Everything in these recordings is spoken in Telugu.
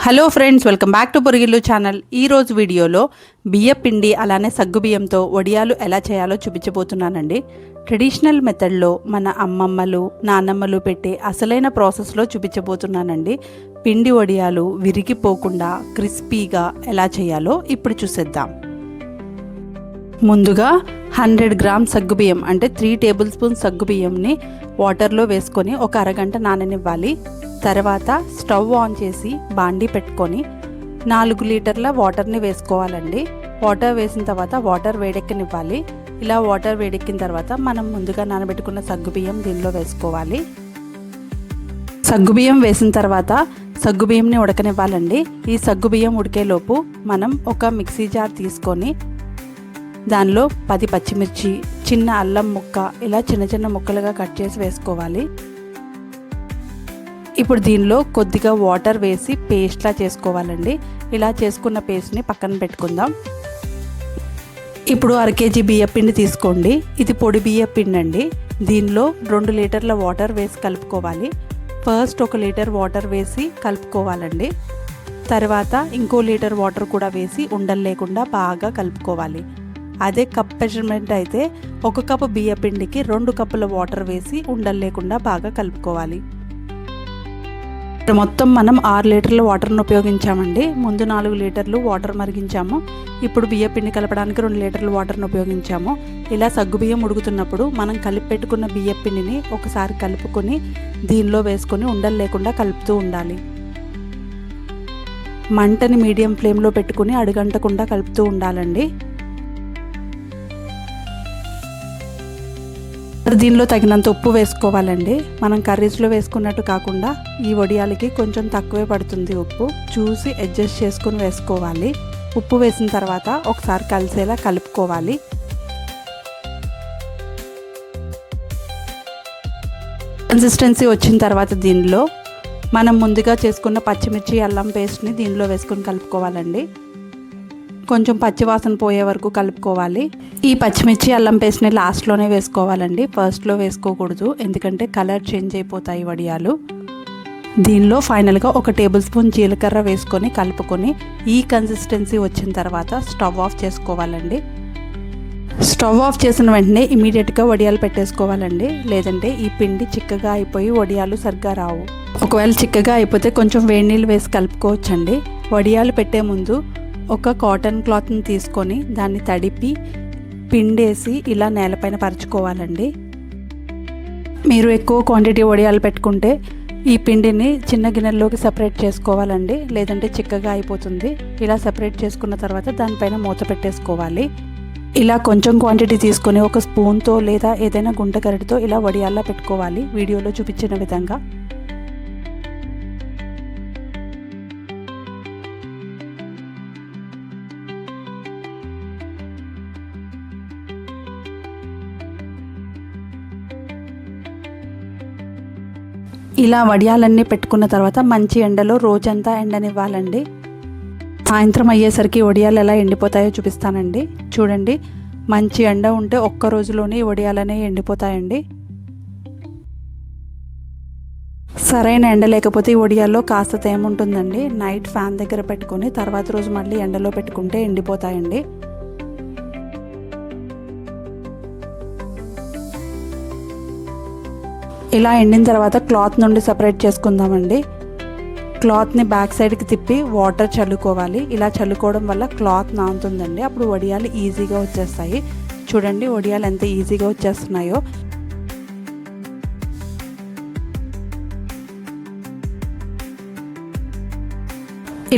Hello friends, welcome back to Porigillu channel. ఈరోజు వీడియోలో బియ్య పిండి అలానే సగ్గు బియ్యంతో వడియాలు ఎలా చేయాలో చూపించబోతున్నానండి. ట్రెడిషనల్ మెథడ్లో మన అమ్మమ్మలు నాన్నమ్మలు పెట్టే అసలైన ప్రాసెస్లో చూపించబోతున్నానండి. పిండి వడియాలు విరిగిపోకుండా క్రిస్పీగా ఎలా చేయాలో ఇప్పుడు చూసేద్దాం. ముందుగా 100 గ్రామ్ సగ్గుబియ్యం అంటే 3 టేబుల్ స్పూన్ సగ్గుబియ్యంని వాటర్లో వేసుకొని ఒక అరగంట నాననివ్వాలి. తర్వాత స్టవ్ ఆన్ చేసి బాండీ పెట్టుకొని 4 లీటర్ల వాటర్ని వేసుకోవాలండి. వాటర్ వేసిన తర్వాత వాటర్ వేడెక్కనివ్వాలి. ఇలా వాటర్ వేడెక్కిన తర్వాత మనం ముందుగా నానబెట్టుకున్న సగ్గుబియ్యం దీనిలో వేసుకోవాలి. సగ్గుబియ్యం వేసిన తర్వాత సగ్గుబియ్యంని ఉడకనివ్వాలండి. ఈ సగ్గుబియ్యం ఉడికేలోపు మనం ఒక మిక్సీ జార్ తీసుకొని దానిలో 10 పచ్చిమిర్చి, చిన్న అల్లం ముక్క ఇలా చిన్న చిన్న ముక్కలుగా కట్ చేసి వేసుకోవాలి. ఇప్పుడు దీనిలో కొద్దిగా వాటర్ వేసి పేస్ట్లా చేసుకోవాలండి. ఇలా చేసుకున్న పేస్ట్ని పక్కన పెట్టుకుందాం. ఇప్పుడు 1 కేజీ బియ్య పిండి తీసుకోండి. ఇది పొడి బియ్య పిండి అండి. దీనిలో 2 లీటర్ల వాటర్ వేసి కలుపుకోవాలి. ఫస్ట్ 1 లీటర్ వాటర్ వేసి కలుపుకోవాలండి. తర్వాత ఇంకో లీటర్ వాటర్ కూడా వేసి ఉండలు లేకుండా బాగా కలుపుకోవాలి. అదే కప్ మెజర్మెంట్ అయితే 1 కప్పు బియ్య పిండికి 2 కప్పుల వాటర్ వేసి ఉండలు లేకుండా బాగా కలుపుకోవాలి. మొత్తం మనం 6 లీటర్ల వాటర్ను ఉపయోగించామండి. ముందు 4 లీటర్లు వాటర్ మరిగించాము. ఇప్పుడు బియ్య పిండి కలపడానికి 2 లీటర్ల వాటర్ను ఉపయోగించాము. ఇలా సగ్గుబియ్యం ఉడుకుతున్నప్పుడు మనం కలిపి పెట్టుకున్న బియ్య పిండిని ఒకసారి కలుపుకొని దీనిలో వేసుకొని ఉండలు లేకుండా కలుపుతూ ఉండాలి. మంటని మీడియం ఫ్లేమ్లో పెట్టుకుని అడుగంటకుండా కలుపుతూ ఉండాలండి. దీనిలో తగినంత ఉప్పు వేసుకోవాలండి. మనం కర్రీస్లో వేసుకున్నట్టు కాకుండా ఈ వడియాలకి కొంచెం తక్కువే పడుతుంది ఉప్పు. చూసి అడ్జస్ట్ చేసుకుని వేసుకోవాలి. ఉప్పు వేసిన తర్వాత ఒకసారి కలిసేలా కలుపుకోవాలి. కన్సిస్టెన్సీ వచ్చిన తర్వాత దీనిలో మనం ముందుగా చేసుకున్న పచ్చిమిర్చి అల్లం పేస్ట్ని దీనిలో వేసుకొని కలుపుకోవాలండి. కొంచెం పచ్చివాసన పోయే వరకు కలుపుకోవాలి. ఈ పచ్చిమిర్చి అల్లం పేస్ట్ని లాస్ట్లోనే వేసుకోవాలండి, ఫస్ట్లో వేసుకోకూడదు. ఎందుకంటే కలర్ చేంజ్ అయిపోతాయి వడియాలు. దీనిలో ఫైనల్గా 1 టేబుల్ స్పూన్ జీలకర్ర వేసుకొని కలుపుకొని ఈ కన్సిస్టెన్సీ వచ్చిన తర్వాత స్టవ్ ఆఫ్ చేసుకోవాలండి. స్టవ్ ఆఫ్ చేసిన వెంటనే ఇమీడియట్గా వడియాలు పెట్టేసుకోవాలండి. లేదంటే ఈ పిండి చిక్కగా అయిపోయి వడియాలు సరిగ్గా రావు. ఒకవేళ చిక్కగా అయిపోతే కొంచెం వేడి నీళ్ళు వేసి కలుపుకోవచ్చండి. వడియాలు పెట్టే ముందు ఒక కాటన్ క్లాత్ని తీసుకొని దాన్ని తడిపి పిండేసి ఇలా నేలపైన పరుచుకోవాలండి. మీరు ఎక్కువ క్వాంటిటీ వడియాలు పెట్టుకుంటే ఈ పిండిని చిన్న గిన్నెల్లోకి సపరేట్ చేసుకోవాలండి. లేదంటే చిక్కగా అయిపోతుంది. ఇలా సపరేట్ చేసుకున్న తర్వాత దానిపైన మూత పెట్టేసుకోవాలి. ఇలా కొంచెం క్వాంటిటీ తీసుకొని ఒక స్పూన్తో లేదా ఏదైనా గుంట గరిటతో ఇలా వడియాల్లా పెట్టుకోవాలి, వీడియోలో చూపించిన విధంగా. ఇలా వడియాలన్నీ పెట్టుకున్న తర్వాత మంచి ఎండలో రోజంతా ఎండనివ్వాలండి. సాయంత్రం అయ్యేసరికి వడియాలు ఎలా ఎండిపోతాయో చూపిస్తానండి. చూడండి, మంచి ఎండ ఉంటే ఒక్క రోజులోనే వడియాలనే ఎండిపోతాయండి. సరైన ఎండ లేకపోతే ఈ వడియాల్లో కాస్త తేమ ఉంటుందండి. నైట్ ఫ్యాన్ దగ్గర పెట్టుకొని తర్వాత రోజు మళ్ళీ ఎండలో పెట్టుకుంటే ఎండిపోతాయండి. ఇలా ఎండిన తర్వాత క్లాత్ నుండి సపరేట్ చేసుకుందామండి. క్లాత్ని బ్యాక్ సైడ్కి తిప్పి వాటర్ చల్లుకోవాలి. ఇలా చల్లుకోవడం వల్ల క్లాత్ నానుతుందండి. అప్పుడు వడియాలు ఈజీగా వచ్చేస్తాయి. చూడండి వడియాలు ఎంత ఈజీగా వచ్చేస్తున్నాయో.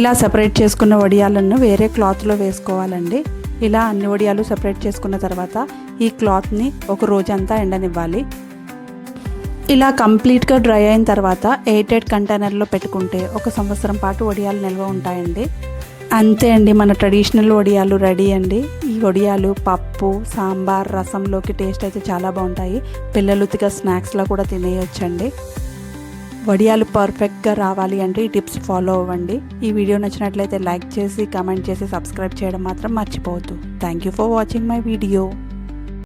ఇలా సపరేట్ చేసుకున్న వడియాలను వేరే క్లాత్లో వేసుకోవాలండి. ఇలా అన్ని వడియాలు సపరేట్ చేసుకున్న తర్వాత ఈ క్లాత్ని ఒక రోజంతా ఎండనివ్వాలి. ఇలా కంప్లీట్గా డ్రై అయిన తర్వాత ఎయిటెడ్ కంటైనర్లో పెట్టుకుంటే 1 సంవత్సరం పాటు వడియాలు నిల్వ ఉంటాయండి. అంతే అండి, మన ట్రెడిషనల్ వడియాలు రెడీ అండి. ఈ వడియాలు పప్పు, సాంబార్, రసంలోకి టేస్ట్ అయితే చాలా బాగుంటాయి. పిల్లలు తిగా స్నాక్స్లా కూడా తినేయొచ్చండి. వడియాలు పర్ఫెక్ట్గా రావాలి అంటే ఈ టిప్స్ ఫాలో అవ్వండి. ఈ వీడియో నచ్చినట్లయితే లైక్ చేసి, కామెంట్ చేసి, సబ్స్క్రైబ్ చేయడం మాత్రం మర్చిపోవద్దు. Thank you for watching my video.